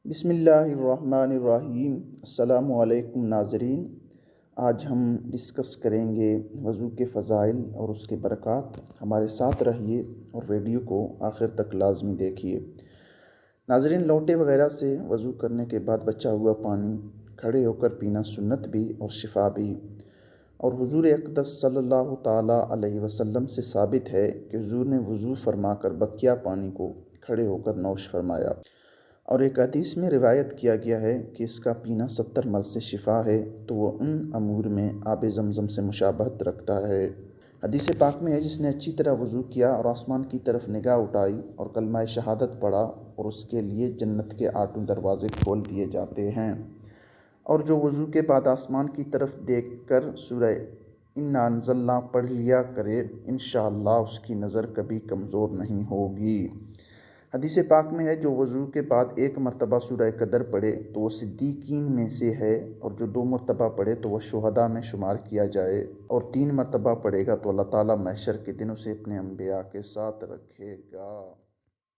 بسم اللہ الرحمن الرحیم۔ السلام علیکم ناظرین، آج ہم ڈسکس کریں گے وضو کے فضائل اور اس کے برکات۔ ہمارے ساتھ رہیے اور ویڈیو کو آخر تک لازمی دیکھیے۔ ناظرین، لوٹے وغیرہ سے وضو کرنے کے بعد بچا ہوا پانی کھڑے ہو کر پینا سنت بھی اور شفا بھی، اور حضور اقدس صلی اللہ تعالیٰ علیہ وسلم سے ثابت ہے کہ حضور نے وضو فرما کر بقیہ پانی کو کھڑے ہو کر نوش فرمایا، اور ایک حدیث میں روایت کیا گیا ہے کہ اس کا پینا 70 مرض سے شفا ہے، تو وہ ان امور میں آب زمزم سے مشابہت رکھتا ہے۔ حدیث پاک میں ہے، جس نے اچھی طرح وضو کیا اور آسمان کی طرف نگاہ اٹھائی اور کلمہ شہادت پڑھا، اور اس کے لیے جنت کے 8 دروازے کھول دیے جاتے ہیں۔ اور جو وضو کے بعد آسمان کی طرف دیکھ کر سورہ انا انزلنا پڑھ لیا کرے، انشاءاللہ اس کی نظر کبھی کمزور نہیں ہوگی۔ حدیث پاک میں ہے، جو وضو کے بعد 1 مرتبہ سورہ قدر پڑھے تو وہ صدیقین میں سے ہے، اور جو 2 مرتبہ پڑھے تو وہ شہداء میں شمار کیا جائے، اور 3 مرتبہ پڑھے گا تو اللہ تعالیٰ محشر کے دن اسے اپنے انبیاء کے ساتھ رکھے گا۔